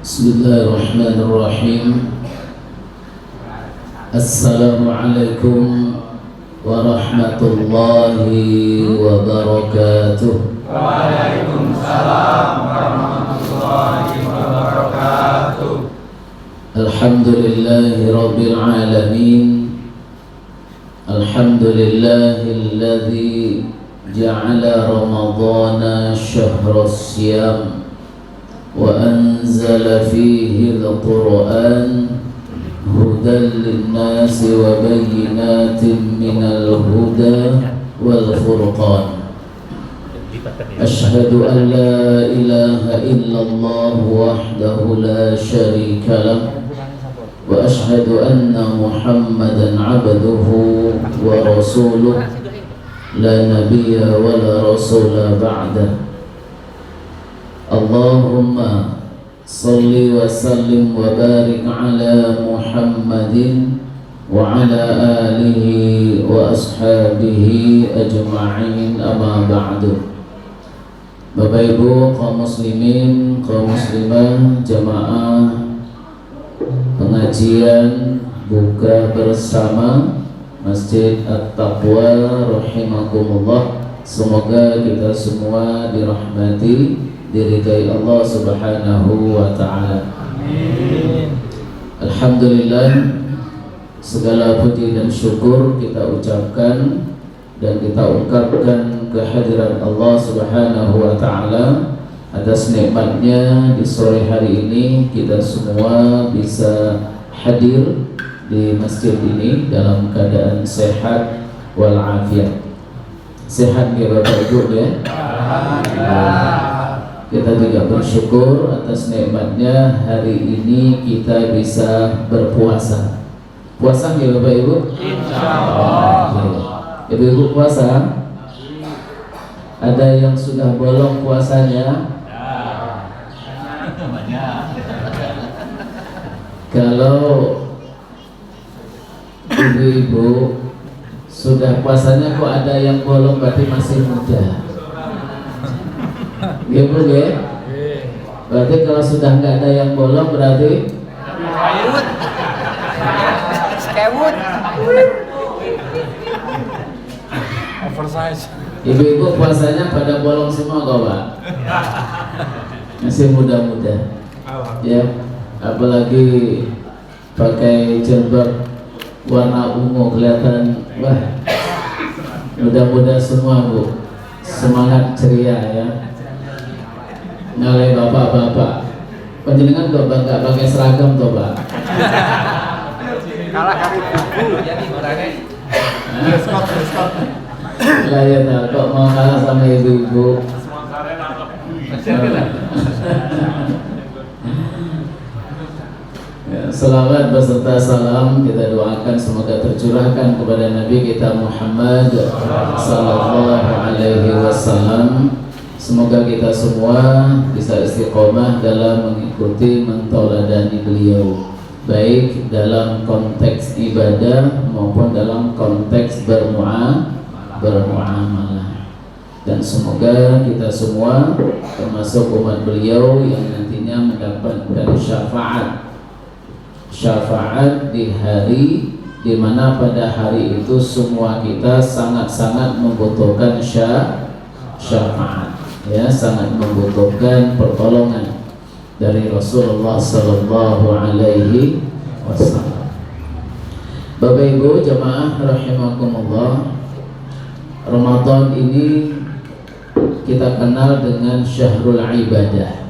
Bismillahirrahmanirrahim. Assalamualaikum warahmatullahi wabarakatuh. Waalaikumsalam warahmatullahi wabarakatuh. Alhamdulillahi rabbil alamin. Alhamdulillahilladzi ja'ala ramadhana syahra siyam wa anzala fihi al-Qur'an hudan lin-nasi wa bayyinatin minal huda wal furqan. Ashhadu an la ilaha illallah wahdahu la syarika lah wa ashhadu anna Muhammadan abduhu wa rasuluh la nabiyya wa la rasula ba'dah. Allahumma salli wa sallim wa barik ala Muhammadin wa ala alihi wa ashabihi ajma'in, amma ba'du. Bapak Ibu kaum muslimin, kaum muslimah, jamaah pengajian buka bersama Masjid At-Taqwa rahimakumullah. Semoga kita semua dirahmati, diridai Allah Subhanahu wa ta'ala. Amin. Alhamdulillah, segala puji dan syukur kita ucapkan dan kita ungkapkan kehadiran Allah Subhanahu wa ta'ala atas nikmatnya di sore hari ini kita semua bisa hadir di masjid ini dalam keadaan sehat walafiat. Sehat ya Bapak Ibu ya? Alhamdulillah. Kita juga bersyukur atas nikmatnya hari ini kita bisa berpuasa. Puasa ya Bapak Ibu? Insyaallah. Ibu-ibu puasa? Ada yang sudah bolong puasanya? Kalau ibu-ibu sudah puasanya kok ada yang bolong, berarti masih muda. Ibu ya? Berarti kalau sudah nggak ada yang bolong berarti Skewut. Oversize. ibu-ibu puasanya pada bolong semua kok Pak? Masih muda-muda ya, apalagi pakai jilbab warna ungu kelihatan, wah muda-muda semua Bu, semangat ceria ya. Ngalai bapak-bapak, penjenengan kok nggak pakai seragam toh Pak? Kalah kali buku. Lah ya nah, kok mau kalah sama ibu-ibu? Ya, selawat beserta salam kita doakan semoga tercurahkan kepada Nabi kita Muhammad sallallahu alaihi wasallam. Semoga kita semua bisa istiqomah dalam mengikuti, mentauladani beliau, baik dalam konteks ibadah maupun dalam konteks bermuamalah. Dan semoga kita semua termasuk umat beliau yang nantinya mendapatkan syafaat di hari di mana pada hari itu semua kita sangat-sangat membutuhkan syafaat. Ya, sangat membutuhkan pertolongan dari Rasulullah sallallahu alaihi wasallam. Bapak Ibu jamaah rahimakumullah, Ramadan ini kita kenal dengan syahrul ibadah.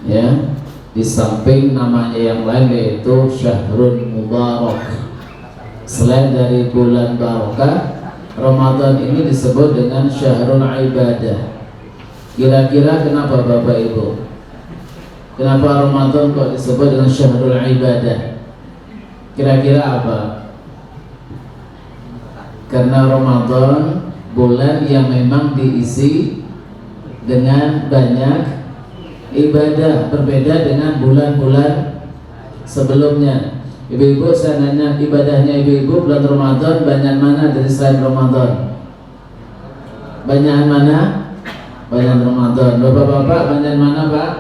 Ya, di samping namanya yang lain yaitu syahrul mubarak. Selain dari bulan barakah, Ramadan ini disebut dengan syahrul ibadah. Kira-kira kenapa Bapak Ibu? Kenapa Ramadan kok disebut dengan syahrul ibadah? Kira-kira apa? Karena Ramadan bulan yang memang diisi dengan banyak ibadah, berbeda dengan bulan-bulan sebelumnya. Ibu-ibu saya nanya, ibadahnya ibu-ibu bulan Ramadan banyak mana dari selain Ramadan? Banyak mana? Banyak Ramadan. Bapak-bapak banyak mana Pak?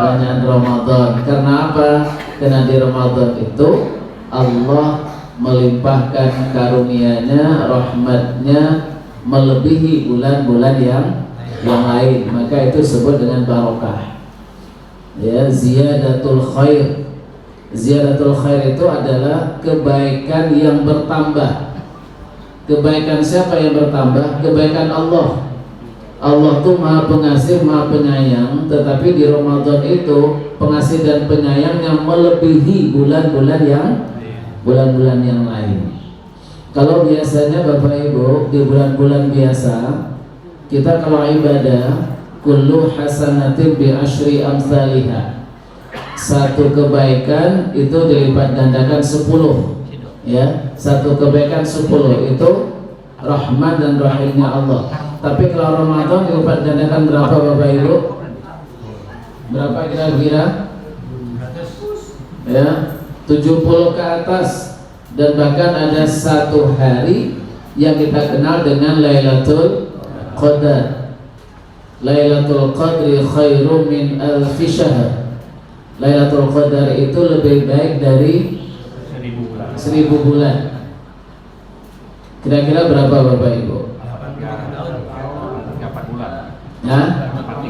Banyak Ramadan. Karena apa? Karena di Ramadan itu Allah melimpahkan karunia-Nya, rahmat-Nya melebihi bulan-bulan yang lain. Maka itu disebut dengan barokah. Ya, ziyadatul khair. Ziyadatul khair itu adalah kebaikan yang bertambah. Kebaikan siapa yang bertambah? Kebaikan Allah. Allah tuh Maha Pengasih, Maha Penyayang, tetapi di Ramadan itu pengasih dan penyayangnya melebihi bulan-bulan yang lain. Kalau biasanya Bapak Ibu di bulan-bulan biasa kita kalau ibadah kullu hasanatin bi asyri amsalihha. Satu kebaikan itu dilipat gandakan 10. Ya, satu kebaikan 10 itu rahmat dan rahimnya Allah. Tapi kalau Ramadan dilipat gandakan berapa Bapak Ibu? Berapa kira-kira? Ya, 70 ke atas. Dan bahkan ada satu hari yang kita kenal dengan Lailatul Qadar. Lailatul Qadri khairum min alfi syahr. Lailatul Qadar itu lebih baik dari 1000 bulan. Kira-kira berapa Bapak Ibu? 8 bulan. Ya? 8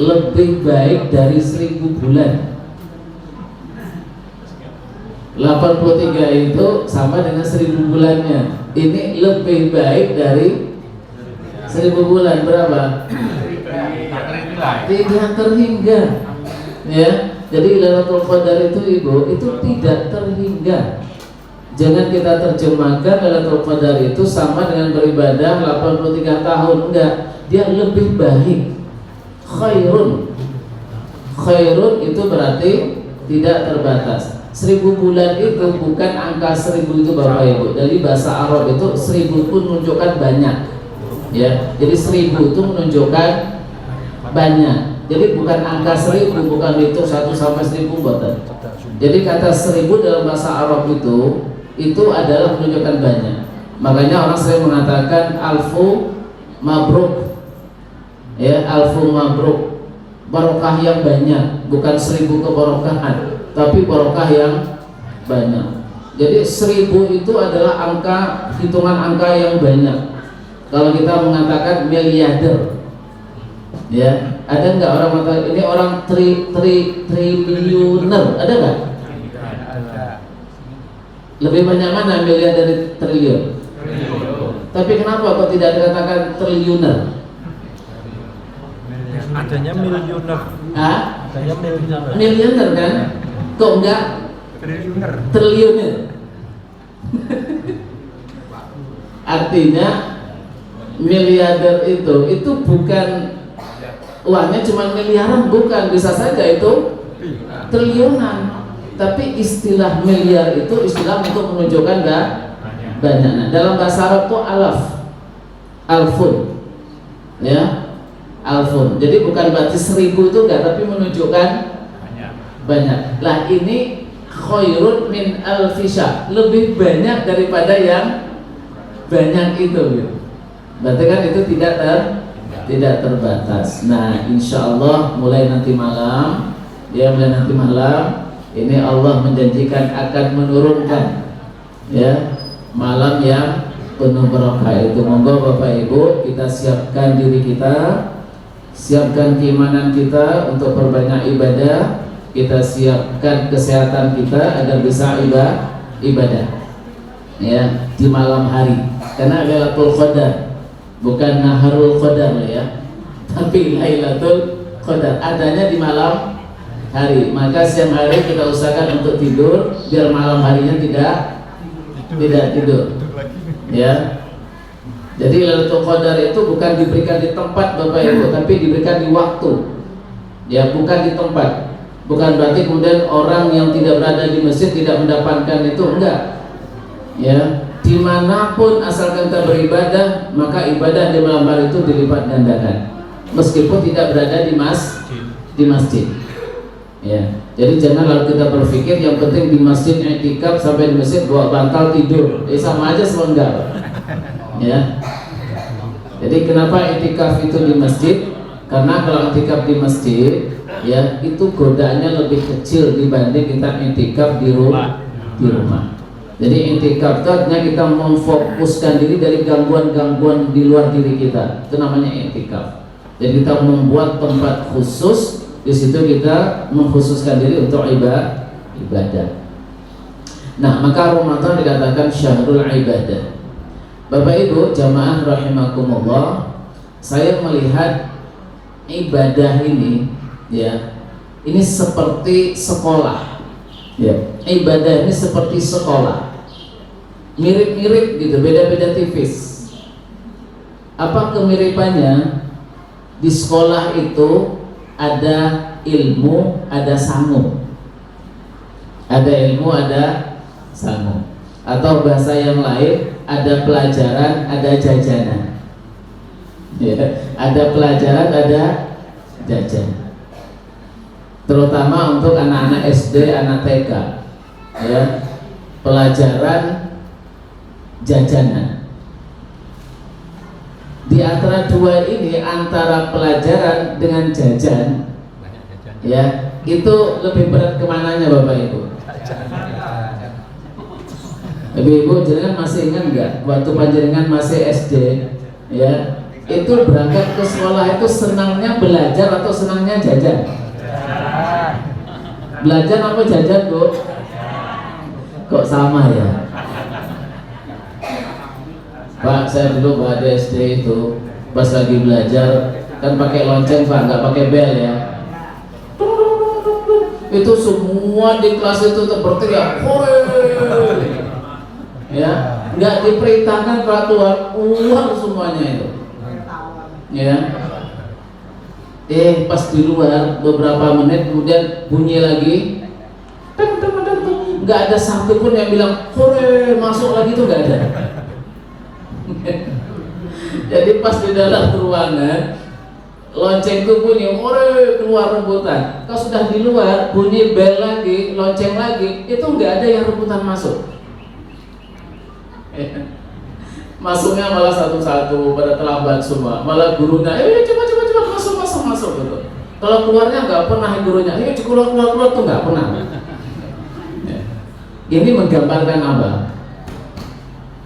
Lebih baik dari 1000 bulan. 83 itu sama dengan 1000 bulannya. Ini lebih baik dari 1000 bulan. Berapa? Tidak terhingga. Ya. Jadi Lailatul Qadar itu Ibu, itu tidak terhingga. Jangan kita terjemahkan Lailatul Qadar itu sama dengan beribadah 83 tahun. Enggak, dia lebih baik. Khairun itu berarti tidak terbatas. 1000 bulan itu bukan angka 1000 itu Bapak Ibu. Dari bahasa Arab itu 1000 pun menunjukkan banyak. Ya, jadi 1000 itu menunjukkan banyak. Jadi bukan angka 1000, bukan itu 1 sampai 1000 buatan. Jadi kata 1000 dalam bahasa Arab itu adalah menunjukkan banyak. Makanya orang sering mengatakan alfu mabruk. Ya, alfu mabruk, barokah yang banyak, bukan 1000 kebarokahan, tapi barokah yang banyak. Jadi 1000 itu adalah angka, hitungan angka yang banyak. Kalau kita mengatakan miliarder, ya, ada nggak orang mengatakan ini orang triliuner, ada nggak? Lebih banyak mana miliar dari triliun? Tapi kenapa kok tidak dikatakan triliuner? Adanya miliuner. Hah? Adanya miliuner. Miliuner kan? Kok enggak triliuner? Artinya miliarder itu bukan uangnya cuma miliaran, bukan, bisa saja itu triliunan. Tapi istilah miliar itu istilah untuk menunjukkan banyak. Nah, dalam bahasa Arab itu alfun, ya. Alfun. Jadi bukan berarti 1000 itu enggak, tapi menunjukkan banyak. Lah ini khairun min alfisha, lebih banyak daripada yang banyak itu. Berarti kan itu tidak terbatas. Nah, insya Allah mulai nanti malam, ini Allah menjanjikan akan menurunkan ya malam yang penuh berkah itu. Monggo Bapak Ibu kita siapkan diri kita, siapkan keimanan kita untuk perbanyak ibadah, kita siapkan kesehatan kita agar bisa ibadah ya di malam hari. Karena Lailatul Qadar bukan Naharul Qadar ya, tapi Lailatul Qadar adanya di malam hari. Maka siang hari kita usahakan untuk tidur biar malam harinya tidak tidur ya. Jadi Lailatul Qadar itu bukan diberikan di tempat Bapak Ibu, tapi diberikan di waktu. Ya, bukan di tempat. Bukan berarti kemudian orang yang tidak berada di masjid tidak mendapatkan itu, enggak. Ya, dimanapun asalkan kita beribadah, maka ibadah di malam hari itu dilipat gandakan. Meskipun tidak berada di masjid. Ya. Jadi jangan lalu kita berpikir yang penting di masjid i'tikaf, sampai di masjid bawa bantal tidur. Sama aja enggak. Ya. Jadi kenapa itikaf itu di masjid? Karena kalau itikaf di masjid, ya itu godaannya lebih kecil dibanding kita itikaf di rumah. Jadi itikaf itu artinya kita memfokuskan diri dari gangguan-gangguan di luar diri kita. Itu namanya itikaf. Jadi kita membuat tempat khusus, di situ kita mengkhususkan diri untuk ibadah. Nah, maka Ramadan dikatakan syahrul ibadah. Bapak Ibu jamaah rahimakumullah, saya melihat ibadah ini, ya, ini seperti sekolah. Ya, ibadah ini seperti sekolah. Mirip-mirip gitu, beda-beda tipis. Apa kemiripannya? Di sekolah itu ada ilmu, ada sangu. Ada ilmu, ada sangu. Atau bahasa yang lain, ada pelajaran, ada jajanan. Ya, ada pelajaran, ada jajanan. Terutama untuk anak-anak SD, anak TK, ya, pelajaran, jajanan. Di antara dua ini, antara pelajaran dengan jajan, ya, itu lebih berat kemananya Bapak Ibu? Ibu jenengan masih ingat nggak waktu panjenengan masih SD, ya, itu berangkat ke sekolah itu senangnya belajar atau senangnya jajan? Belajar apa jajan, Bu? Kok sama ya? Pak, saya dulu Pak di SD itu pas lagi belajar kan pakai lonceng Pak, nggak pakai bel ya. Itu semua di kelas itu berteriak, hore! Ya, nggak diperintahkan keluar uang semuanya itu, ya. Pas di luar beberapa menit kemudian bunyi lagi, nggak ada satu pun yang bilang hore masuk lagi, itu nggak ada. Jadi pas di dalam ruangan lonceng itu bunyi hore keluar rebutan. Kalau sudah di luar bunyi bel lagi, lonceng lagi, itu nggak ada yang rebutan masuk. Masuknya malah satu-satu, pada terlambat semua. Malah gurunya, coba masuk gitu. Kalau keluarnya nggak pernah gurunya, keluar tuh nggak pernah. Ini menggambarkan apa?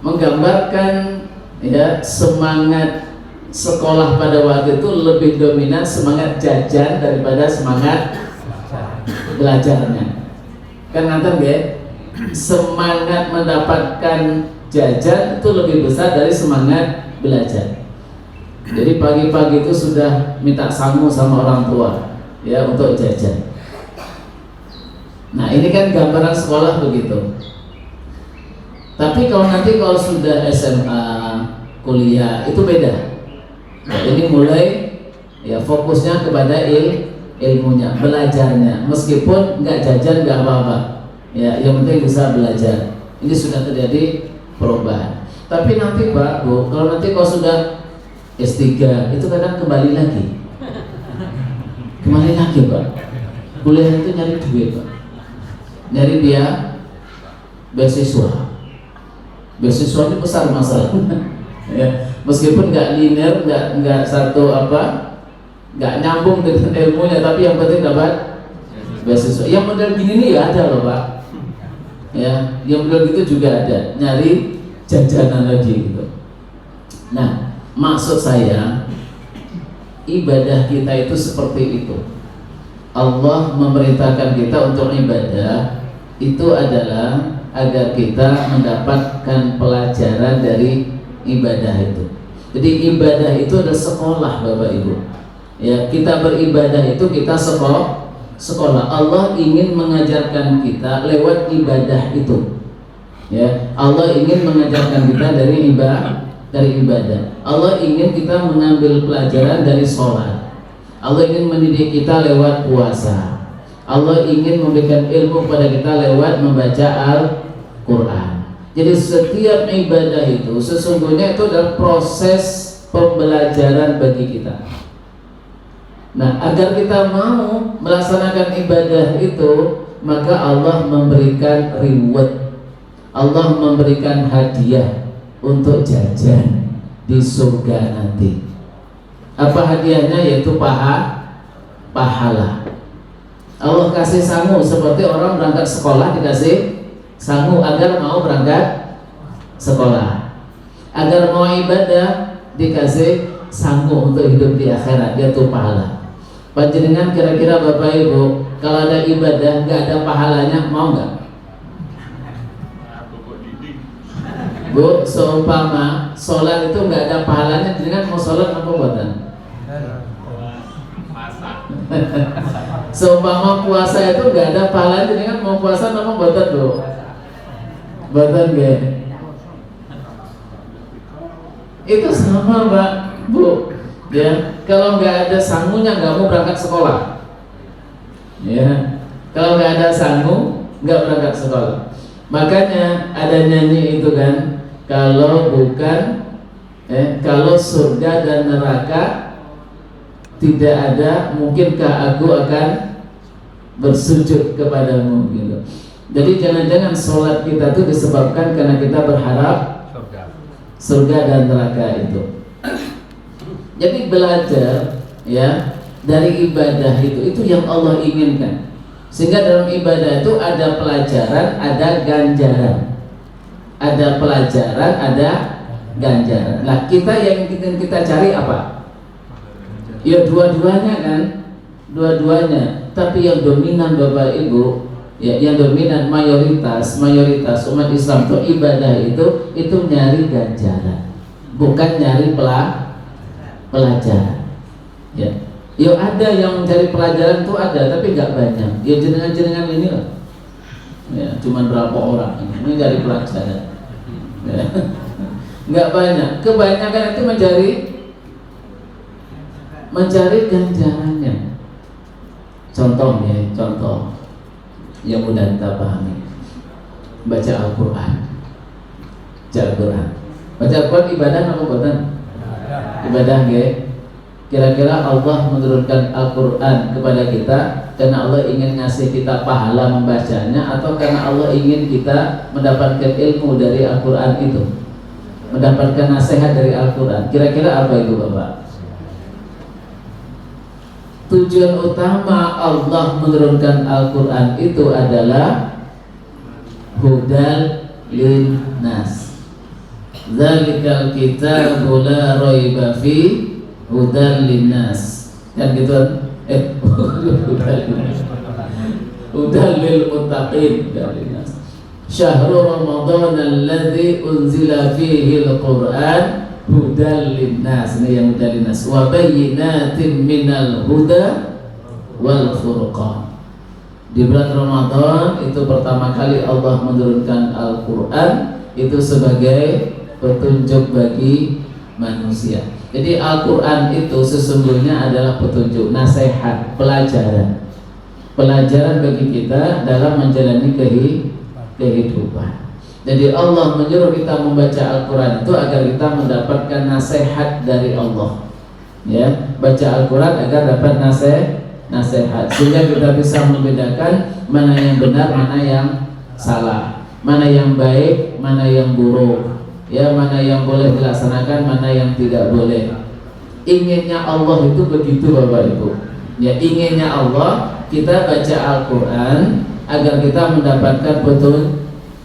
Menggambarkan, ya, semangat sekolah pada waktu itu lebih dominan semangat jajan daripada semangat belajarnya. Kan nanti ya, semangat mendapatkan jajan itu lebih besar dari semangat belajar. Jadi pagi-pagi itu sudah minta sangu sama orang tua, ya, untuk jajan. Nah, ini kan gambaran sekolah begitu. Tapi kalau sudah SMA, kuliah, itu beda. Nah, ini mulai, ya, fokusnya kepada ilmunya, belajarnya. Meskipun nggak jajan nggak apa-apa, ya, yang penting bisa belajar. Ini sudah terjadi perubahan. Tapi nanti Pak, Bu, kalau sudah S3 itu kadang kembali lagi Pak. Kuliah itu nyari duit Pak, nyari beasiswa ini besar masalah. Ya, meskipun nggak linear, nggak satu nggak nyambung dengan ilmunya, tapi yang penting dapat beasiswa. Yang model gini nih ya ada loh Pak, ya, yang model gitu juga ada, nyari jajanan lagi gitu. Nah, maksud saya, ibadah kita itu seperti itu. Allah memerintahkan kita untuk ibadah itu adalah agar kita mendapatkan pelajaran dari ibadah itu. Jadi ibadah itu adalah sekolah Bapak Ibu. Ya, kita beribadah itu kita sekolah. Allah ingin mengajarkan kita lewat ibadah itu. Ya, Allah ingin mengajarkan kita dari ibadah. Allah ingin kita mengambil pelajaran dari sholat. Allah ingin mendidik kita lewat puasa. Allah ingin memberikan ilmu kepada kita lewat membaca Al-Quran. Jadi setiap ibadah itu sesungguhnya itu adalah proses pembelajaran bagi kita. Nah, agar kita mau melaksanakan ibadah itu, maka Allah memberikan reward, Allah memberikan hadiah untuk jajan. di surga nanti. Apa hadiahnya? Yaitu pahala. Allah kasih sangu seperti orang berangkat sekolah dikasih sangu agar mau berangkat sekolah, agar mau ibadah dikasih sangu untuk hidup di akhirat, yaitu pahala. Panjenengan kira-kira Bapak Ibu, kalau ada ibadah nggak ada pahalanya, mau nggak? Bu, seumpama sholat itu nggak ada pahalanya, jenengan mau sholat apa buatan? Seumpama puasa itu nggak ada pahalanya, jenengan mau puasa apa buatan, Bu? Buatan nggak? Itu sama, Mbak, Bu. Ya, kalau nggak ada sangunya nggak mau berangkat sekolah. Ya, kalau nggak ada sangu nggak berangkat sekolah. Makanya ada nyanyi itu kan, kalau bukan kalau surga dan neraka tidak ada, mungkinkah aku akan bersujud kepadamu gitu. Jadi jangan-jangan sholat kita itu disebabkan karena kita berharap surga dan neraka itu. Jadi belajar ya dari ibadah itu yang Allah inginkan. Sehingga dalam ibadah itu ada pelajaran, ada ganjaran. Ada pelajaran, ada ganjaran. Nah, kita yang ingin kita cari apa? Ya dua-duanya kan, dua-duanya. Tapi yang dominan Bapak Ibu, ya yang dominan mayoritas umat Islam itu ibadah itu nyari ganjaran, bukan nyari pelajaran. Ya, yo ada yang mencari pelajaran tuh ada, tapi nggak banyak. Ya jenengan ini lah. Ya, cuman berapa orang ini dari pelajaran. Ya. Nggak banyak. Kebanyakan itu mencari ganjarannya. Contoh yang mudah kita pahami. Baca Al-Quran. Baca Al-Quran ibadah apa bukan? Ibadah ya. Kira-kira Allah menurunkan Al-Quran kepada kita karena Allah ingin ngasih kita pahala membacanya, atau karena Allah ingin kita mendapatkan ilmu dari Al-Quran itu, mendapatkan nasihat dari Al-Quran? Kira-kira apa itu Bapak? Tujuan utama Allah menurunkan Al-Quran itu adalah hudal linnas. Dzalikal kitabu la raiba fi hudal linnas. Kan gitu hudal lil muttaqin linnas. Syahrul Ramadan alladzi unzila fihi al-Qur'an hudal linnas. Ini yang hudal linnas wa bayyinatin minal huda wal furqan. Di bulan Ramadan itu pertama kali Allah menurunkan Al-Quran itu sebagai petunjuk bagi manusia. Jadi Al-Quran itu sesungguhnya adalah petunjuk, nasihat, pelajaran bagi kita dalam menjalani kehidupan. Jadi Allah menyuruh kita membaca Al-Quran itu agar kita mendapatkan nasihat dari Allah. Ya, baca Al-Quran agar dapat nasihat, sehingga kita bisa membedakan mana yang benar, mana yang salah, mana yang baik, mana yang buruk. Ya, mana yang boleh dilaksanakan, mana yang tidak boleh. Inginnya Allah itu begitu Bapak Ibu. Ya, inginnya Allah kita baca Al-Quran agar kita mendapatkan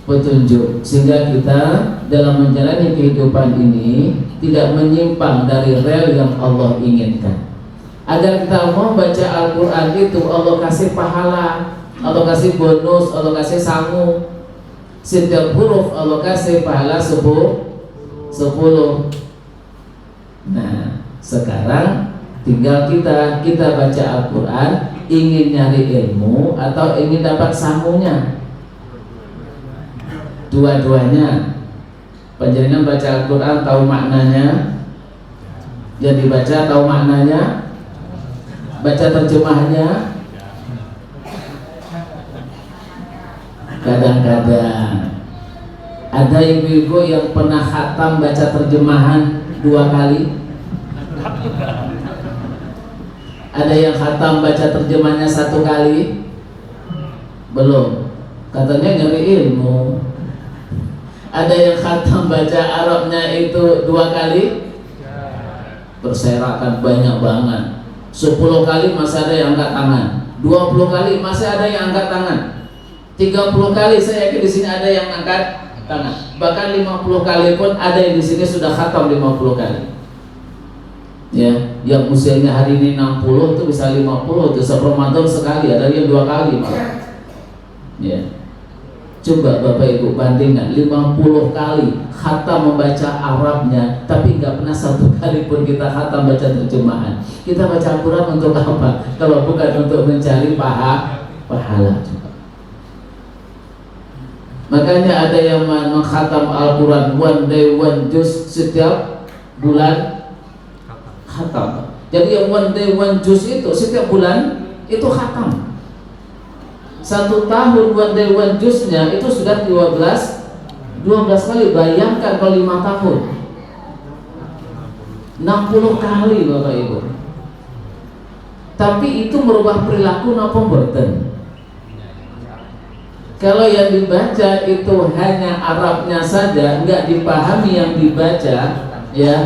petunjuk, sehingga kita dalam menjalani kehidupan ini tidak menyimpang dari rel yang Allah inginkan. Agar kita mau baca Al-Quran itu Allah kasih pahala, Allah kasih bonus, Allah kasih sangu. Setiap huruf Allah kasih pahala 10. Nah, sekarang tinggal kita baca Al-Quran, ingin nyari ilmu atau ingin dapat sangunya? Dua-duanya. Panjenengan baca Al-Quran tahu maknanya, jadi baca tahu maknanya, baca terjemahnya. Kadang-kadang ada ibu-ibu yang pernah khatam baca terjemahan 2 kali. Ada yang khatam baca terjemahnya 1 kali. Belum, katanya nyari ilmu. Ada yang khatam baca Arabnya itu 2 kali. berserakan banyak banget. 10 kali masih ada yang angkat tangan, 20 kali masih ada yang angkat tangan, 30 kali saya yakin di sini ada yang angkat tangan, bahkan 50 kali pun ada yang di sini sudah khatam 50 kali. Ya, yang usianya hari ini 60 itu bisa 50 itu Ramadan sekali, ada yang 2 kali malah. Ya. Coba Bapak Ibu bandingkan 50 kali khatam membaca Arabnya, tapi nggak pernah 1 kali pun kita khatam baca terjemahan. Kita baca Al-Quran untuk apa? Kalau bukan untuk mencari pahala juga. Makanya ada yang mengkhatam Al-Quran one day one juz setiap bulan khatam. Jadi yang one day one juz itu setiap bulan itu khatam. 1 tahun one day one juznya itu sudah 12 kali. Bayangkan kalau 5 tahun 60 kali Bapak Ibu. Tapi itu merubah perilaku napa mboten? Kalau yang dibaca itu hanya Arabnya saja, nggak dipahami yang dibaca, ya,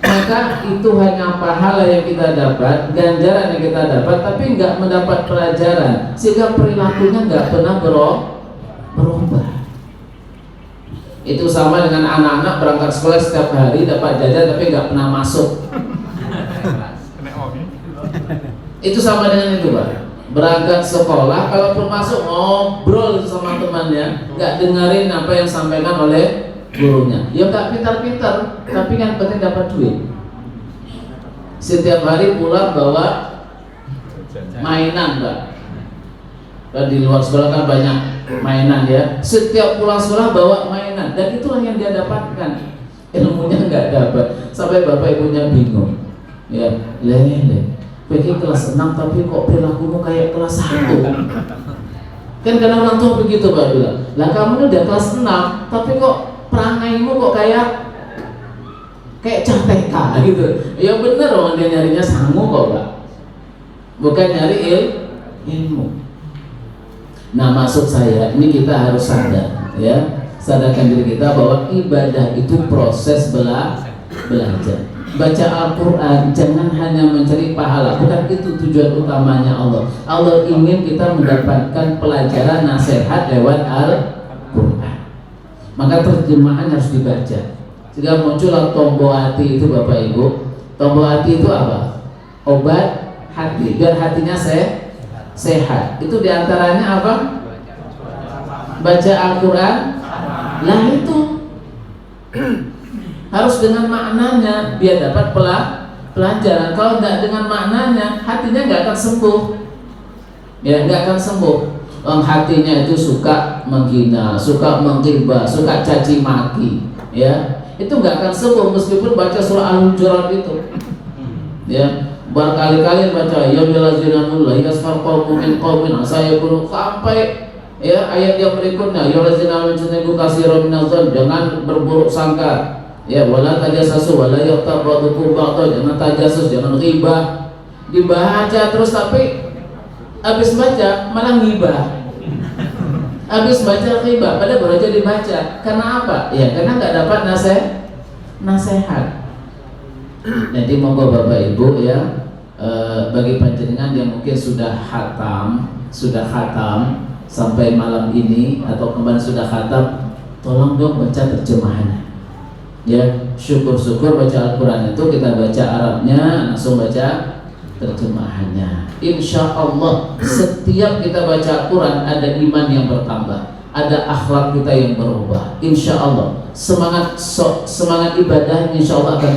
maka itu hanya pahala yang kita dapat, ganjaran yang kita dapat, tapi nggak mendapat pelajaran, sehingga perilakunya nggak pernah berubah. Itu sama dengan anak-anak berangkat sekolah setiap hari dapat jajan tapi nggak pernah masuk. Itu sama dengan itu, Pak. Berangkat sekolah, kalaupun masuk ngobrol sama temannya, nggak dengerin apa yang disampaikan oleh gurunya. Ya nggak pintar-pintar, tapi kan penting dapat duit. Setiap hari pulang bawa mainan, Pak. Dan di luar sekolah kan banyak mainan ya. Setiap pulang sekolah bawa mainan, dan itulah yang dia dapatkan. Ilmunya nggak dapat, sampai bapak ibunya bingung. Ya, lele. Pergi kelas 6 tapi kok perilakumu kayak kelas 1. Kan karena orang tua begitu Pak bilang. Lah kamu udah kelas 6 tapi kok perangaimu kok kayak cah TK gitu. Ya bener orang dia nyarinya sangu kok Pak. Bukan nyari ilmu. Nah maksud saya ini kita harus sadar ya. Sadarkan diri kita bahwa ibadah itu proses belajar. Baca Al-Quran jangan hanya mencari pahala, bukan itu tujuan utamanya Allah. Allah ingin kita mendapatkan pelajaran nasihat lewat Al-Quran. Maka terjemahan harus dibaca. Sehingga muncul tombol hati itu Bapak Ibu. Tombol hati itu apa? Obat hati, biar hatinya sehat. Itu diantaranya apa? Baca Al-Quran. Lah itu harus dengan maknanya biar dapat pelajaran. Kalau nggak dengan maknanya, hatinya nggak akan sembuh. Ya, nggak akan sembuh. Hatinya itu suka menghina, suka menghibah, suka caci maki. Ya, itu nggak akan sembuh meskipun baca surah Al-Hujurat itu. Ya, berkali-kali baca ya bilazinanullah yasfar qaumun min qaumin saya guru sampai ya ayat yang berikutnya ya bilazinanullah katsiran minaz-dzan, jangan berburuk sangka. Ya wala tajassasu wala yaghtab ba'dukum ba'dhan, jangan tajasus, jangan ghibah. Dibaca terus tapi habis baca malah ghibah. Habis baca ghibah padahal baru aja dibaca. Karena apa? Ya karena nggak dapat nasihat. Jadi monggo Bapak Ibu ya, bagi panjenengan yang mungkin sudah khatam sampai malam ini atau kemarin sudah khatam, tolong dong baca terjemahannya. Ya, syukur-syukur baca Al-Quran itu kita baca Arabnya, langsung baca terjemahannya. Insya Allah setiap kita baca Al-Quran ada iman yang bertambah, ada akhlak kita yang berubah. Insya Allah semangat ibadah insya Allah akan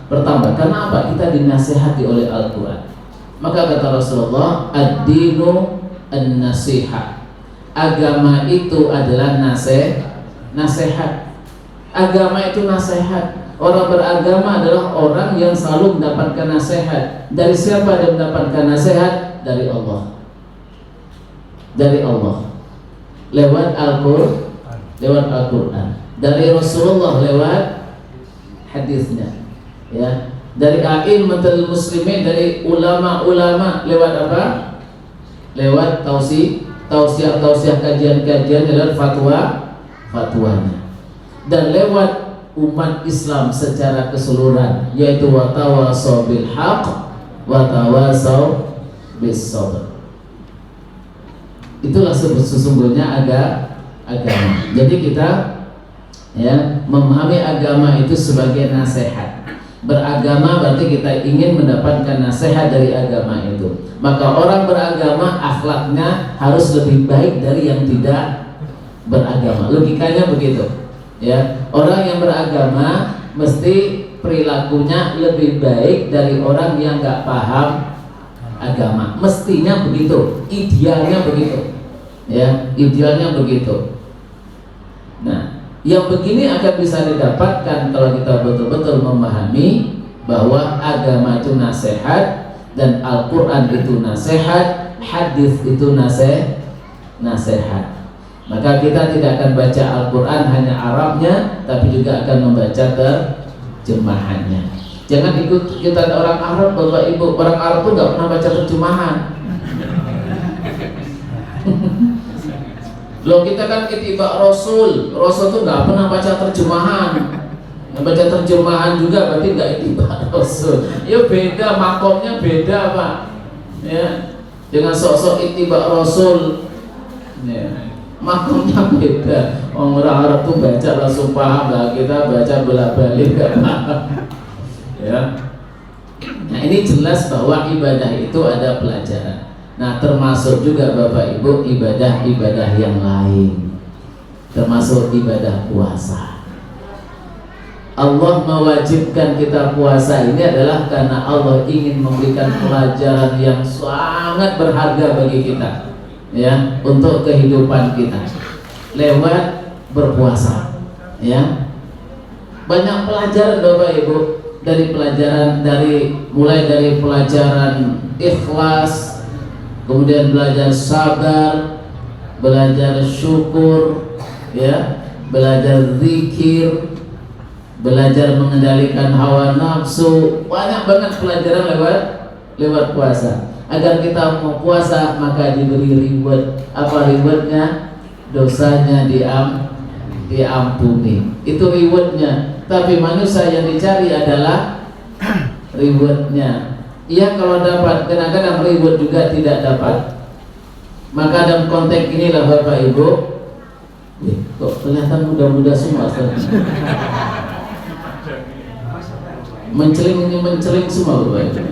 bertambah. Karena apa? Kita dinasihati oleh Al-Quran. Maka kata Rasulullah, ad-dinu an-nasihah. Agama itu adalah nasihat. Agama itu nasihat. Orang beragama adalah orang yang selalu mendapatkan nasihat. Dari siapa dia mendapatkan nasihat? Dari Allah. Dari Allah. Lewat Al-Quran. Dari Rasulullah lewat hadisnya. Ya. Dari a'immatul muslimin, dari ulama-ulama lewat apa? Lewat tausiah kajian-kajian, lewat fatwanya. Dan lewat umat Islam secara keseluruhan, yaitu watawasau bil haq watawasau bis sabr. Itulah sesungguhnya agama. Jadi kita ya memahami agama itu sebagai nasihat. Beragama berarti kita ingin mendapatkan nasihat dari agama itu. Maka orang beragama akhlaknya harus lebih baik dari yang tidak beragama. Logikanya begitu. Ya, orang yang beragama mesti perilakunya lebih baik dari orang yang nggak paham agama. Mestinya begitu, idealnya begitu. Ya, idealnya begitu. Nah, yang begini akan bisa didapatkan kalau kita betul-betul memahami bahwa agama itu nasihat dan Al-Quran itu nasihat, hadis itu nasihat. Maka kita tidak akan baca Al-Quran hanya Arabnya, tapi juga akan membaca terjemahannya. Jangan ikut kita orang Arab, Bapak Ibu. Orang Arab itu nggak pernah baca terjemahan. Loh, kita kan ittiba Rasul. Rasul itu nggak pernah baca terjemahan. Baca terjemahan juga berarti nggak ittiba Rasul. Ya beda, makomnya beda, Pak. Ya, dengan sosok ittiba Rasul. Ya. Makomnya beda. Orang Arab tuh baca langsung paham lah, kita baca bolak-balik gak paham. Ya. Nah, ini jelas bahwa ibadah itu ada pelajaran. Nah, termasuk juga Bapak Ibu ibadah-ibadah yang lain, termasuk ibadah puasa. Allah mewajibkan kita puasa ini adalah karena Allah ingin memberikan pelajaran yang sangat berharga bagi kita, ya, untuk kehidupan kita lewat berpuasa. Ya, banyak pelajaran Bapak Ibu, mulai dari pelajaran ikhlas, kemudian belajar sabar, belajar syukur, ya, belajar zikir, belajar mengendalikan hawa nafsu. Banyak banget pelajaran lewat puasa. Agar kita mau puasa maka diberi reward. Apa rewardnya? Dosanya diampuni. Itu rewardnya. Tapi manusia yang dicari adalah rewardnya. Iya, kalau dapat, kadang-kadang reward juga tidak dapat. Maka dalam konteks inilah Bapak Ibu, kok kelihatan muda-muda semua, menceling semua Bapak Ibu,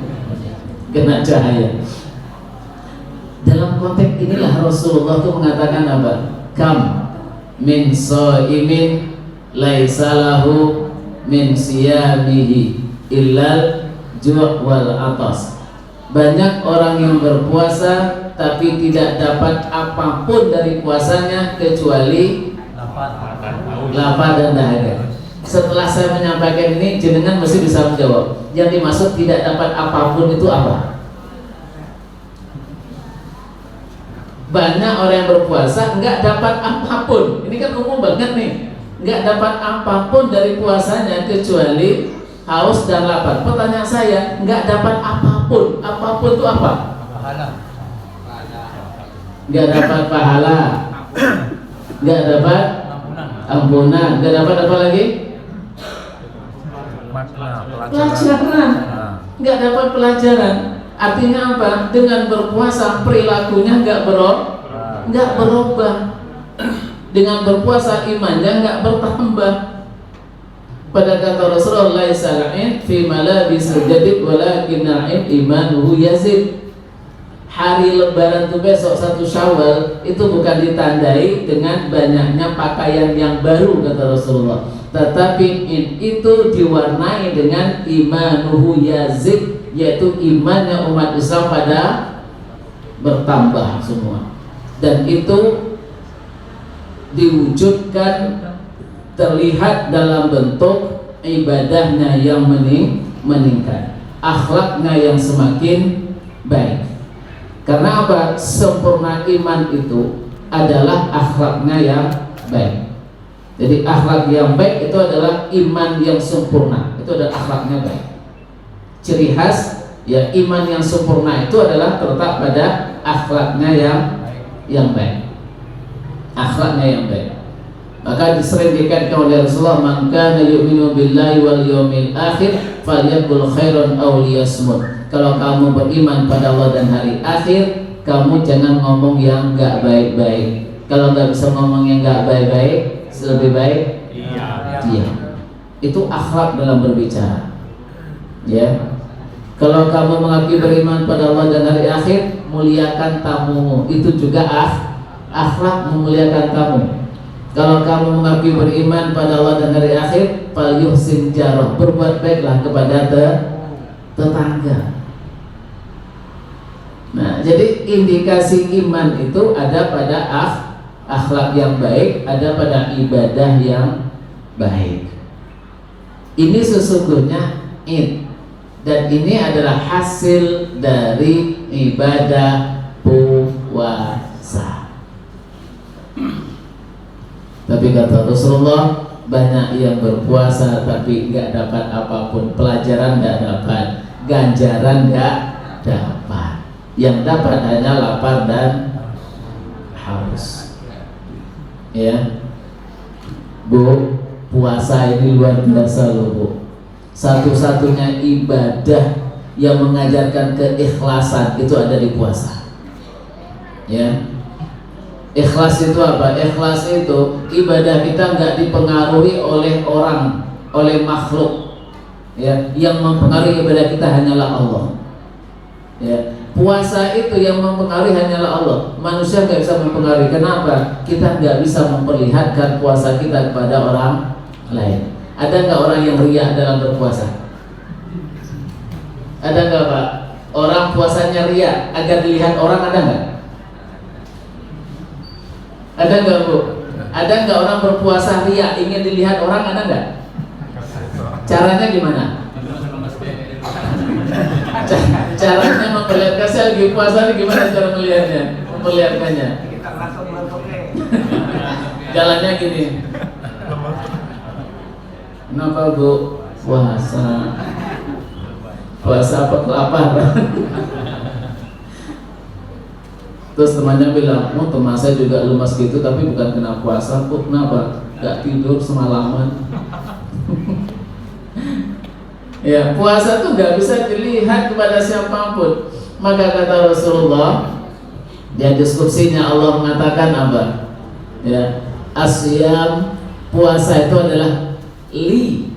kena cahaya. Dalam konteks inilah Rasulullah itu mengatakan apa? Kam min shaimin laisa lahu min siyamihi illal ju' wal atas. Banyak orang yang berpuasa tapi tidak dapat apapun dari puasanya kecuali lapar dan dahaga. Setelah saya menyampaikan ini, jenengan mesti bisa menjawab. Yang dimaksud tidak dapat apapun itu apa? Banyak orang yang berpuasa nggak dapat apapun. Ini kan umum banget nih. Nggak dapat apapun dari puasanya kecuali haus dan lapar. Pertanyaan saya, nggak dapat apapun. Apapun itu apa? Pahala. Nggak dapat pahala, nggak dapat ampunan, nggak dapat apa lagi? Pelajaran. Nggak dapat pelajaran. Artinya apa? Dengan berpuasa perilakunya nggak berubah. Dengan berpuasa imannya nggak bertambah. Pada kata Rasulullah SAW, fi malabis jadid walakin na'im imanuhu yazid. Hari Lebaran itu besok 1 Syawal itu bukan ditandai dengan banyaknya pakaian yang baru, kata Rasulullah, tetapi itu diwarnai dengan imanuhu yazid, yaitu imannya umat Islam pada bertambah semua. Dan itu diwujudkan, terlihat dalam bentuk ibadahnya yang meningkat, akhlaknya yang semakin baik. Karena apa? Sempurna iman itu adalah akhlaknya yang baik. Jadi akhlak yang baik itu adalah iman yang sempurna. Itu adalah akhlaknya baik. Ciri khas ya iman yang sempurna itu adalah terletak pada akhlaknya yang baik. Akhlaknya yang baik. Maka sering dikatakan oleh Rasulullah, "Man kana yu'minu billahi wal yawmil akhir falyaqul khairan aw liyasmut." Kalau kamu beriman pada Allah dan hari akhir, kamu jangan ngomong yang enggak baik-baik. Kalau enggak bisa ngomong yang enggak baik-baik, lebih baik diam. Itu akhlak dalam berbicara. Ya. Kalau kamu mengaku beriman pada Allah dan hari akhir, muliakan tamumu. Itu juga akhlak memuliakan tamu. Kalau kamu mengaku beriman pada Allah dan hari akhir, fal yuhsin jarah, berbuat baiklah kepada tetangga. Nah, jadi indikasi iman itu ada pada akhlak yang baik, ada pada ibadah yang baik. Ini sesungguhnya dan ini adalah hasil dari ibadah puasa. Tapi kata Rasulullah, banyak yang berpuasa tapi nggak dapat apapun, pelajaran nggak dapat, ganjaran nggak dapat. Yang dapat hanya lapar dan haus. Ya, Bu, puasa ini luar biasa loh, Bu. Satu-satunya ibadah yang mengajarkan keikhlasan itu ada di puasa. Ya. Ikhlas itu apa? Ikhlas itu ibadah kita nggak dipengaruhi oleh orang, oleh makhluk. Ya, yang mempengaruhi ibadah kita hanyalah Allah. Ya, puasa itu yang mempengaruhi hanyalah Allah. Manusia nggak bisa mempengaruhi. Kenapa? Kita nggak bisa memperlihatkan puasa kita kepada orang lain. Ada nggak orang yang riya dalam berpuasa? Ada nggak, Pak? Orang puasanya riya agar dilihat orang, ada nggak? Ada nggak, Bu? Ada nggak orang berpuasa riya ingin dilihat orang, ada nggak? Caranya gimana? Caranya memperlihatkan saya lagi puasa ini gimana cara melihatnya? Memperlihatkannya. Jalannya gini. Kenapa, Bu? Puasa. Puasa apa kelaparan? Terus temannya bilang, "Oh, teman saya juga lemas gitu, tapi bukan kena puasa, kok kenapa? Gak tidur semalaman." Ya, puasa tuh gak bisa dilihat kepada siapapun. Maka kata Rasulullah, di deskripsinya Allah mengatakan apa? Ya, asyam, puasa itu adalah li.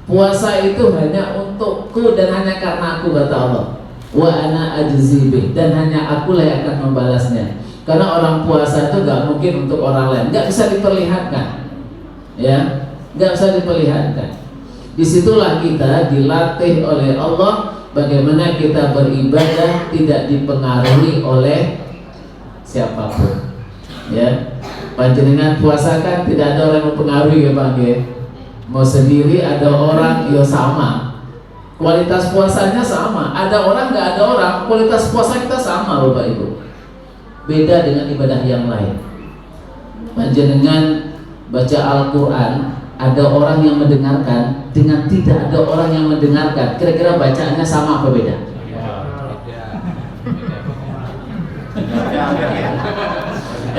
Puasa itu hanya untukku dan hanya karena aku, kata Allah. Wa ana ajzi bih, dan hanya akulah yang akan membalasnya. Karena orang puasa itu gak mungkin untuk orang lain, gak bisa diperlihatkan. Ya, gak bisa diperlihatkan. Disitulah kita dilatih oleh Allah bagaimana kita beribadah tidak dipengaruhi oleh siapapun. Ya, panjenengan puasa kan tidak ada orang yang mempengaruhi, ya Pak. Mau sendiri ada orang, ya sama. Kualitas puasanya sama. Ada orang, nggak ada orang, kualitas puasa kita sama, Bapak Ibu. Beda dengan ibadah yang lain. Panjenengan baca Al-Quran, ada orang yang mendengarkan dengan tidak ada orang yang mendengarkan. Kira-kira bacaannya sama apa beda?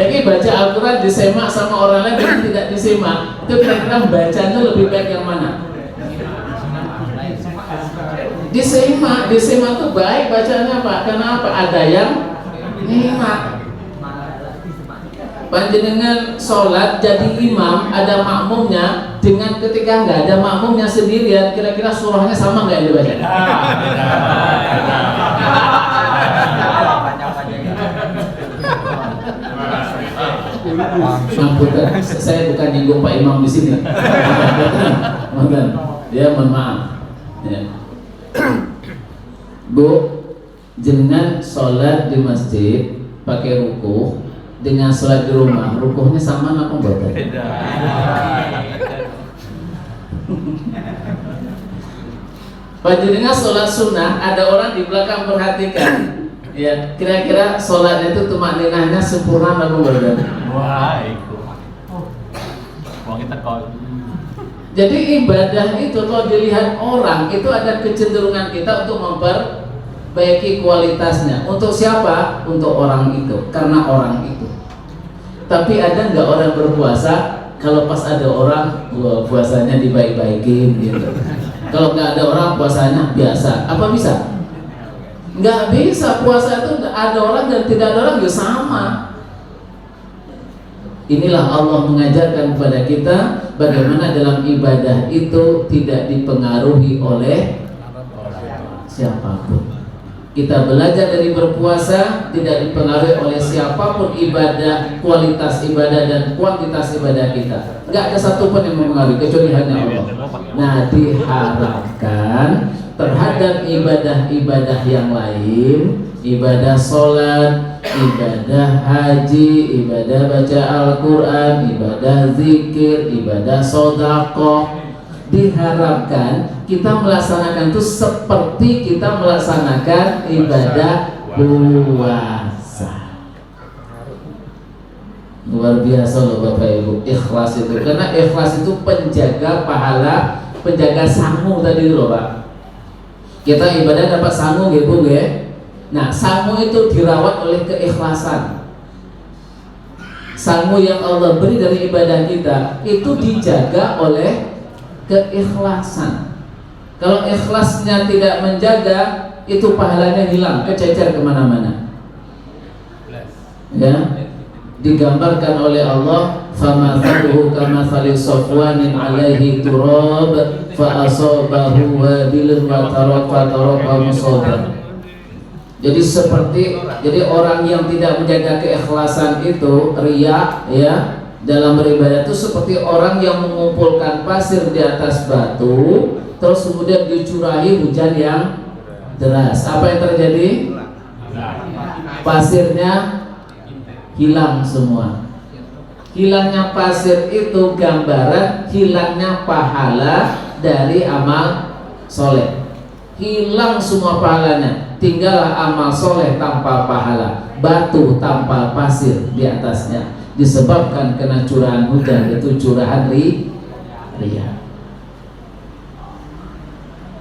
Ini baca Al-Quran disemak sama orang lain dengan tidak disemak, itu kira-kira bacanya lebih baik yang mana? Disemak itu baik bacanya, Pak. Kenapa? Ada yang nyimak. Panjenengan sholat jadi imam, ada makmumnya, dengan ketika nggak ada makmumnya sendirian, kira-kira surahnya sama nggak yang dibaca? Sambutan, saya bukan nyinggung Pak Imam di sini. Mohon maaf. Ya. Bu, jenengan sholat di masjid pakai rukuh dengan sholat di rumah, rukuhnya sama apa enggak? Beda. Panjenengan sholat sunnah, ada orang di belakang perhatikan. Ya, kira-kira sholatnya itu tumakninahnya sempurna apa enggak? Wah, itu. Jadi ibadah itu kalau dilihat orang itu ada kecenderungan kita untuk memperbaiki kualitasnya. Untuk siapa? Untuk orang itu, karena orang itu. Tapi ada nggak orang berpuasa Kalau pas ada orang, wah, puasanya dibaik-baikin gitu. Kalau nggak ada orang, puasanya biasa. Apa bisa? Nggak bisa. Puasa itu ada orang dan tidak ada orang juga sama. Inilah Allah mengajarkan kepada kita bagaimana dalam ibadah itu tidak dipengaruhi oleh siapapun. Kita belajar dari berpuasa tidak dipengaruhi oleh siapapun ibadah, kualitas ibadah dan kuantitas ibadah kita. Nggak ada satupun yang mempengaruhi kecuali hanya Allah. Nah, diharapkan terhadap ibadah-ibadah yang lain, ibadah sholat, ibadah haji, ibadah baca Al-Quran, ibadah zikir, ibadah sedekah, diharapkan kita melaksanakan itu seperti kita melaksanakan ibadah puasa. Luar biasa loh Bapak Ibu, ikhlas itu. Karena ikhlas itu penjaga pahala, penjaga sangu tadi loh Pak. Kita ibadah dapat sangu gitu ya. Nah, sangu itu dirawat oleh keikhlasan. Sangu yang Allah beri dari ibadah kita itu dijaga oleh keikhlasan. Kalau ikhlasnya tidak menjaga, itu pahalanya hilang, kececer kemana-mana. Ya, digambarkan oleh Allah, famathaluhu kamathali safwanin alaihi turab fa asabahu wabilun wa taraka musabban. Jadi orang yang tidak menjaga keikhlasan itu riya, ya, dalam beribadah itu seperti orang yang mengumpulkan pasir di atas batu, terus kemudian dicurahi hujan yang deras. Apa yang terjadi? Pasirnya hilang semua. Hilangnya pasir itu gambaran hilangnya pahala dari amal soleh. Hilang semua pahalanya, tinggallah amal soleh tanpa pahala, batu tanpa pasir di atasnya, disebabkan kena curahan hujan, itu curahan riya.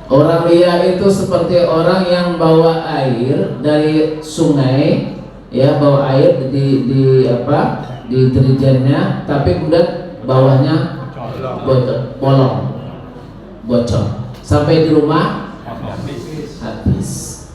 Orang riya itu seperti orang yang bawa air dari sungai, ya, bawa air di dirijennya, tapi kemudian bawahnya bocor, sampai di rumah habis.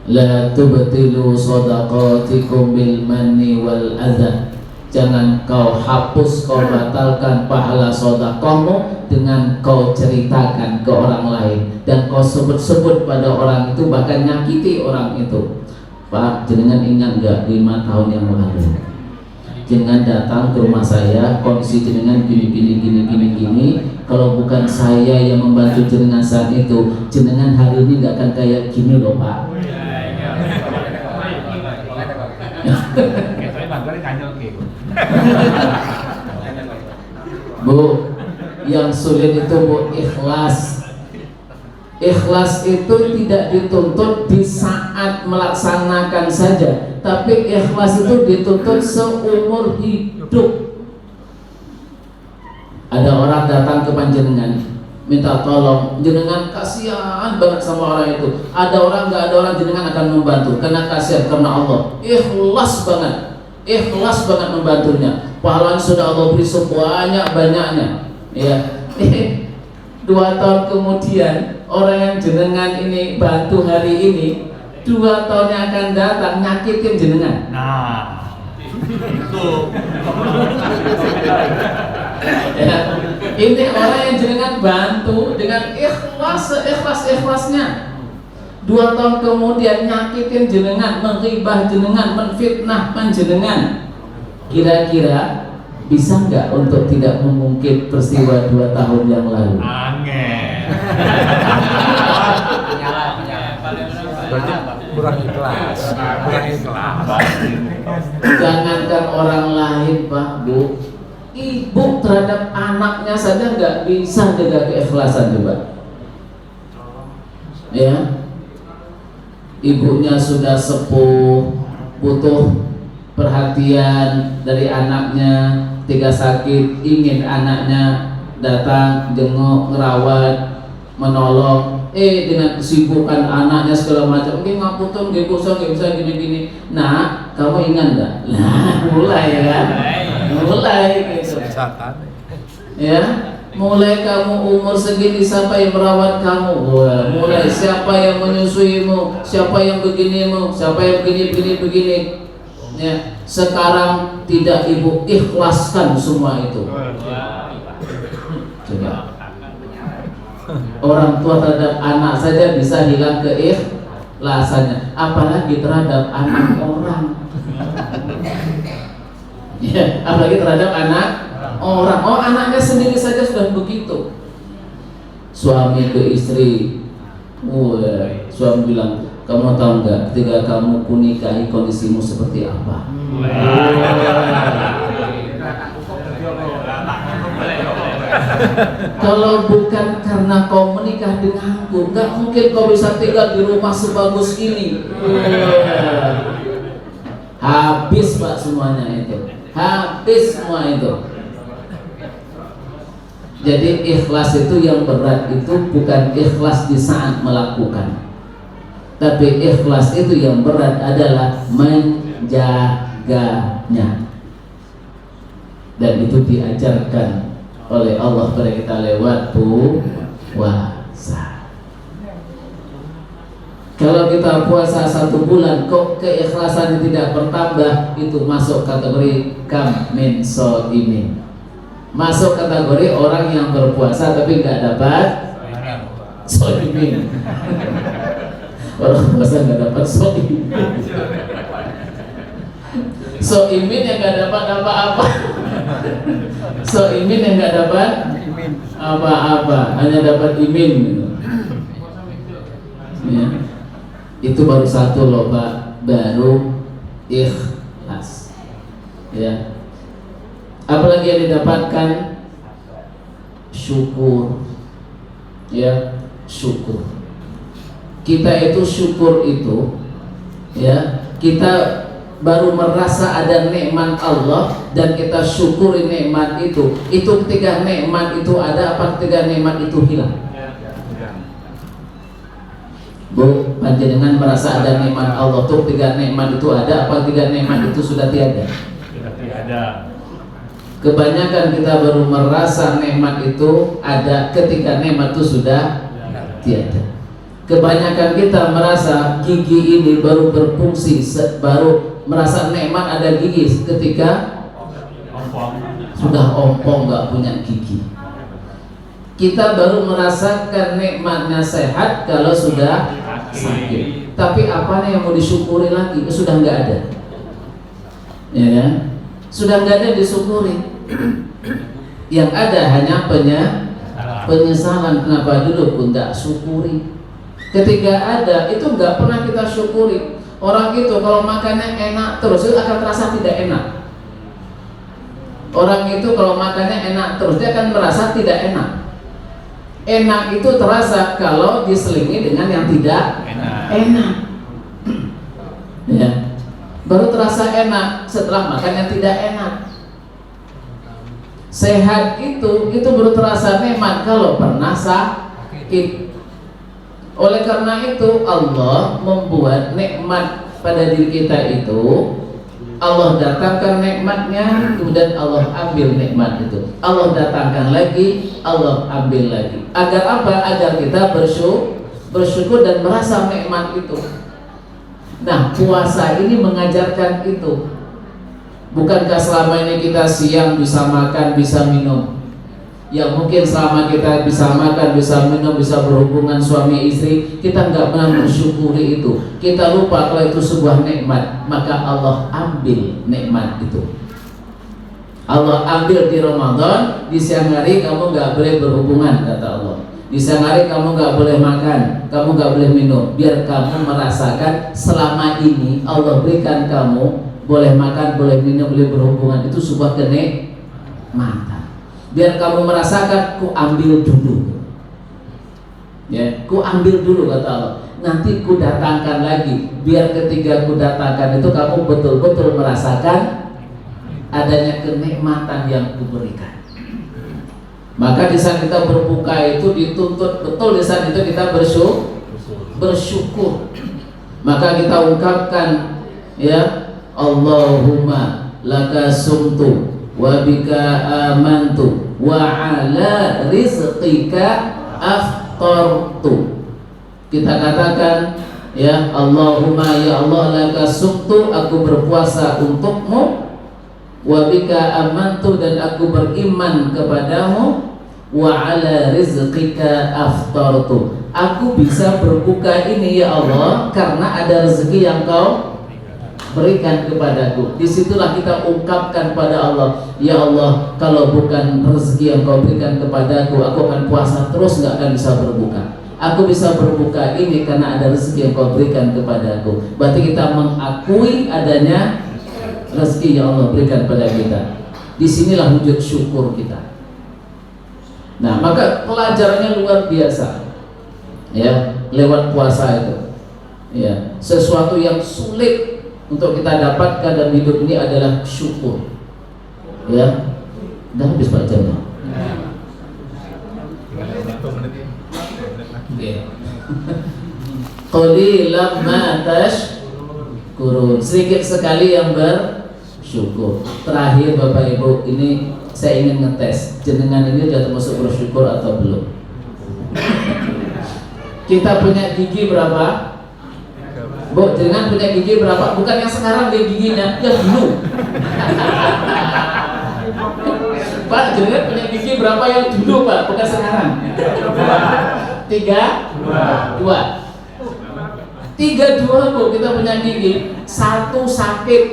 La tubtilu shadaqatikum bil manni wal adha. Jangan kau hapus, kau batalkan pahala sedekahmu dengan kau ceritakan ke orang lain dan kau sebut-sebut pada orang itu, bahkan nyakiti orang itu. Pak, jenengan ingat enggak 5 tahun yang lalu jenengan datang ke rumah saya, kondisi jenengan gini. Kalau bukan saya yang membantu jenengan saat itu, jenengan hari ini enggak akan kayak gini loh Pak. Bu, yang sulit itu Bu, ikhlas. Ikhlas itu tidak dituntut di saat melaksanakan saja, tapi ikhlas itu dituntut seumur hidup. Ada orang datang ke panjenengan minta tolong, jenengan kasihan banget sama orang itu. Ada orang, nggak ada orang, jenengan akan membantu karena kasihan, karena Allah ikhlas banget membantunya. Pahalanya sudah Allah beri sebanyak-banyaknya, ya. 2 tahun kemudian orang yang jenengan ini bantu hari ini, 2 tahun yang akan datang nyakitin jenengan. Nah, itu. Ya, ini orang yang jenengan bantu dengan ikhlasnya. 2 tahun kemudian nyakitin jenengan, menghibah jenengan, menfitnah jenengan. Kira-kira bisa nggak untuk tidak mengungkit peristiwa 2 tahun yang lalu? Angin. Berarti kurang ikhlas. Jangankan orang lain Pak, Bu, ibu terhadap anaknya saja nggak bisa jaga keikhlasan, coba. Ya, ibunya sudah sepuh, butuh perhatian dari anaknya, ketika sakit ingin anaknya datang jenguk, ngerawat, menolong, dengan kesibukan anaknya segala macam, ngapunten, nggak bisa gini-gini. Nah, kamu ingat nggak? Nah, mulai kan, mulai gitu. Ya, mulai kamu umur segini, siapa yang merawat kamu? Wah, mulai siapa yang menyusuimu, siapa yang beginimu, siapa yang begini. Ya, sekarang tidak ibu ikhlaskan semua itu. Coba. Orang tua terhadap anak saja bisa hilang keikhlasannya, apalagi terhadap anak orang. Ya, apalagi terhadap anak orang. Oh, anaknya sendiri saja sudah begitu. Suami ke istri, suami bilang, kamu tahu nggak ketika kamu kunikahi kondisimu seperti apa? Kalau bukan karena kau menikah denganku, nggak mungkin kau bisa tinggal di rumah sebagus ini. Habis Pak semuanya itu, habis semua itu. Jadi ikhlas itu yang berat itu bukan ikhlas di saat melakukan, tapi ikhlas itu yang berat adalah menjaganya. Dan itu diajarkan oleh Allah kepada kita lewat puasa. Kalau kita puasa 1 bulan kok keikhlasan tidak bertambah, itu masuk kategori kam min shaimin. Masuk kategori orang yang berpuasa tapi nggak dapat shaimin. Orang puasa nggak dapat shaimin. Shaimin yang nggak dapat apa-apa. Imin yang nggak dapat apa-apa, hanya dapat imin gitu. Ya. Itu baru 1 loh Pak, baru ikhlas. Ya. Apalagi yang didapatkan syukur. Ya, syukur. Kita itu syukur itu, ya, kita baru merasa ada nikmat Allah dan kita syukuri nikmat itu ketika nikmat itu ada apa ketika nikmat itu hilang? Bu, panjenengan merasa ada nikmat Allah tuh ketika nikmat itu ada apa ketika nikmat itu sudah tiada? Tiada. Kebanyakan kita baru merasa nikmat itu ada ketika nikmat itu sudah tiada. Kebanyakan kita merasa gigi ini baru berfungsi, baru merasa nikmat ada gigi ketika sudah ompong nggak punya gigi. Kita baru merasakan nikmatnya sehat kalau sudah sakit. Tapi apa yang mau disyukuri lagi? Sudah nggak ada, ya kan? Sudah nggak ada yang disyukuri. Yang ada hanya penyesalan. Kenapa dulu pun nggak syukuri? Ketika ada itu nggak pernah kita syukuri. Orang itu kalau makannya enak terus itu akan terasa tidak enak. Orang itu kalau makannya enak terus dia akan merasa tidak enak. Enak itu terasa kalau diselingi dengan yang tidak enak. Ya. Baru terasa enak setelah makan yang tidak enak. Sehat itu baru terasa nikmat kalau pernah sakit. Oleh karena itu Allah membuat nikmat pada diri kita itu, Allah datangkan nikmatnya, kemudian Allah ambil nikmat itu. Allah datangkan lagi, Allah ambil lagi. Agar apa? Agar kita bersyukur dan merasa nikmat itu. Nah, puasa ini mengajarkan itu. Bukankah selama ini kita siang bisa makan, bisa minum? Yang mungkin selama kita bisa makan, bisa minum, bisa berhubungan suami istri, kita nggak pernah bersyukuri itu. Kita lupa kalau itu sebuah nikmat, maka Allah ambil nikmat itu. Allah ambil di Ramadan, di siang hari kamu nggak boleh berhubungan, kata Allah. Di siang hari kamu nggak boleh makan, kamu nggak boleh minum, biar kamu merasakan selama ini Allah berikan kamu boleh makan, boleh minum, boleh berhubungan, itu sebuah kenikmatan. Biar kamu merasakan, ku ambil dulu, ya, ku ambil dulu kata Allah. Nanti ku datangkan lagi, biar ketika ku datangkan itu kamu betul-betul merasakan adanya kenikmatan yang kuberikan. Maka di saat kita berbuka itu dituntut betul, di saat itu kita bersyukur. Maka kita ungkapkan, ya, Allahumma laka sumtu wa bika amantu wa ala rizqika aftartu. Kita katakan, ya Allahumma, ya Allah, laka sumtu, aku berpuasa untukmu, wa bika amantu, dan aku beriman kepadamu, wa ala rizqika aftartu, aku bisa berbuka ini ya Allah karena ada rezeki yang kau berikan kepadaku. Disitulah kita ungkapkan pada Allah, ya Allah, kalau bukan rezeki yang kau berikan kepadaku, aku akan puasa terus, gak akan bisa berbuka. Aku bisa berbuka ini karena ada rezeki yang kau berikan kepadaku. Berarti kita mengakui adanya rezeki yang Allah berikan pada kita. Disinilah wujud syukur kita. Nah, maka pelajarannya luar biasa, ya, lewat puasa itu, ya, sesuatu yang sulit untuk kita dapatkan dalam hidup ini adalah syukur, ya. Udah habis Pak jamnya. Qalilan ma tashkurun, sedikit sekali yang bersyukur. Terakhir Bapak Ibu, ini saya ingin ngetes, jenengan ini sudah termasuk bersyukur atau belum? Kita punya gigi berapa? Bu, jenengan punya gigi berapa? Bukan yang sekarang dia giginya, yang dulu. Pak, jenengan punya gigi berapa yang dulu Pak? Bukan sekarang. 3? 2 Bu, kita punya gigi. 1 sakit,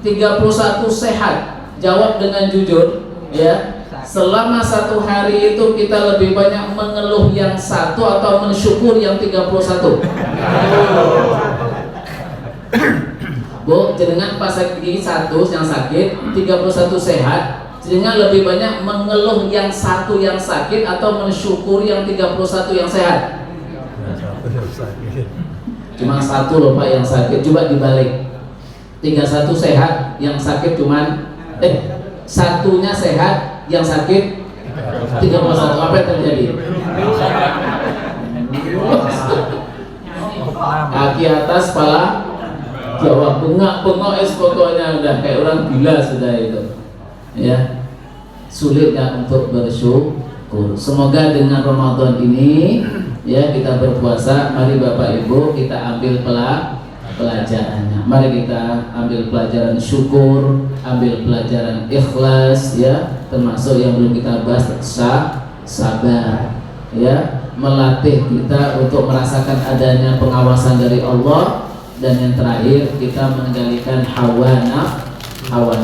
31 sehat. Jawab dengan jujur, ya. Selama 1 hari itu kita lebih banyak mengeluh yang 1 atau mensyukur yang 31? Bu, jenengan pas gigi 1 yang sakit, 31 sehat, jenengan lebih banyak mengeluh yang 1 yang sakit atau mensyukur yang 31 yang sehat? Cuma 1 loh Pak yang sakit, coba dibalik. 31 sehat, yang sakit cuman satunya sehat, yang sakit 31. Apa yang terjadi? Kaki atas, kepala bawah, bengak-bengok pokoknya udah kayak orang gila sudah itu. Ya, sulitnya untuk bersyukur. Semoga dengan Ramadan ini, ya, kita berpuasa. Mari Bapak Ibu kita ambil pelajarannya. Mari kita ambil pelajaran syukur, ambil pelajaran ikhlas, ya, termasuk yang belum kita bahas, sabar, ya, melatih kita untuk merasakan adanya pengawasan dari Allah, dan yang terakhir kita mengendalikan hawa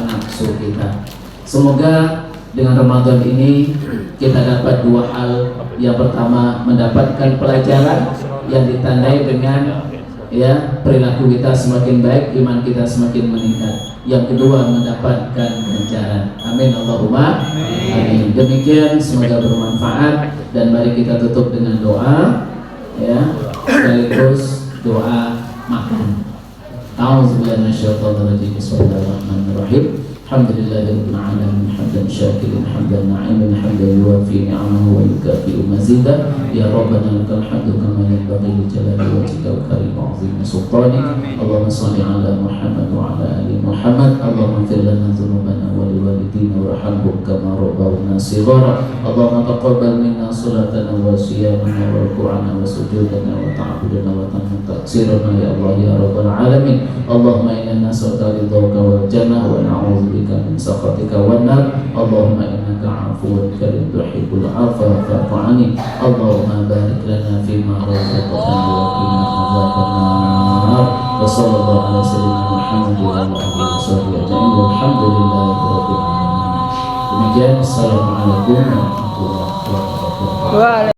nafsu kita. Semoga dengan Ramadan ini kita dapat 2 hal. Yang pertama, mendapatkan pelajaran yang ditandai dengan, ya, perilaku kita semakin baik, iman kita semakin meningkat. Yang kedua, mendapatkan ganjaran. Amin Allahumma amin. Demikian, semoga bermanfaat, dan mari kita tutup dengan doa, ya, sekaligus doa makan. A'udzubillahi minasyaitonir rajim. Bismillahirrahmanirrahim. Alhamdulillahirabbil alamin, hamdan syakirin, hamdan na'imin, hamdan yuwafi ni'amahu wa yukafi'u mazidah. Ya Rabbana lakal hamdu kama yanbaghi li jalali wajhika wa karimi 'azimi sultanik. Allahumma shalli ala Muhammad wa ala ali Muhammad. Allahumma ighfir lana dzunubana wa li walidina warhamhum kama rabbawna shighara. Allahumma taqabbal minna salatana wa siyamana wa ruku'ana wa sujudana wa ta'budana wa taqsirana ya Allah ya rabbal alamin. Allahumma inna nas'aluka ridhaka wal jannah wa na'udzu min sakhatika wan nar. Allahumma innaka 'afuwun karim tuhibbul 'afwa fa'fu 'anni. Allahumma barik lana fima razaqtana wa qina adzaban nar. Wa sallallahu ala sayyidina Muhammad wa ala alihi washabbihi ajma'in. Walhamdulillahirabbil alamin. Demikian, assalamualaikum warahmatullahi wabarakatuh.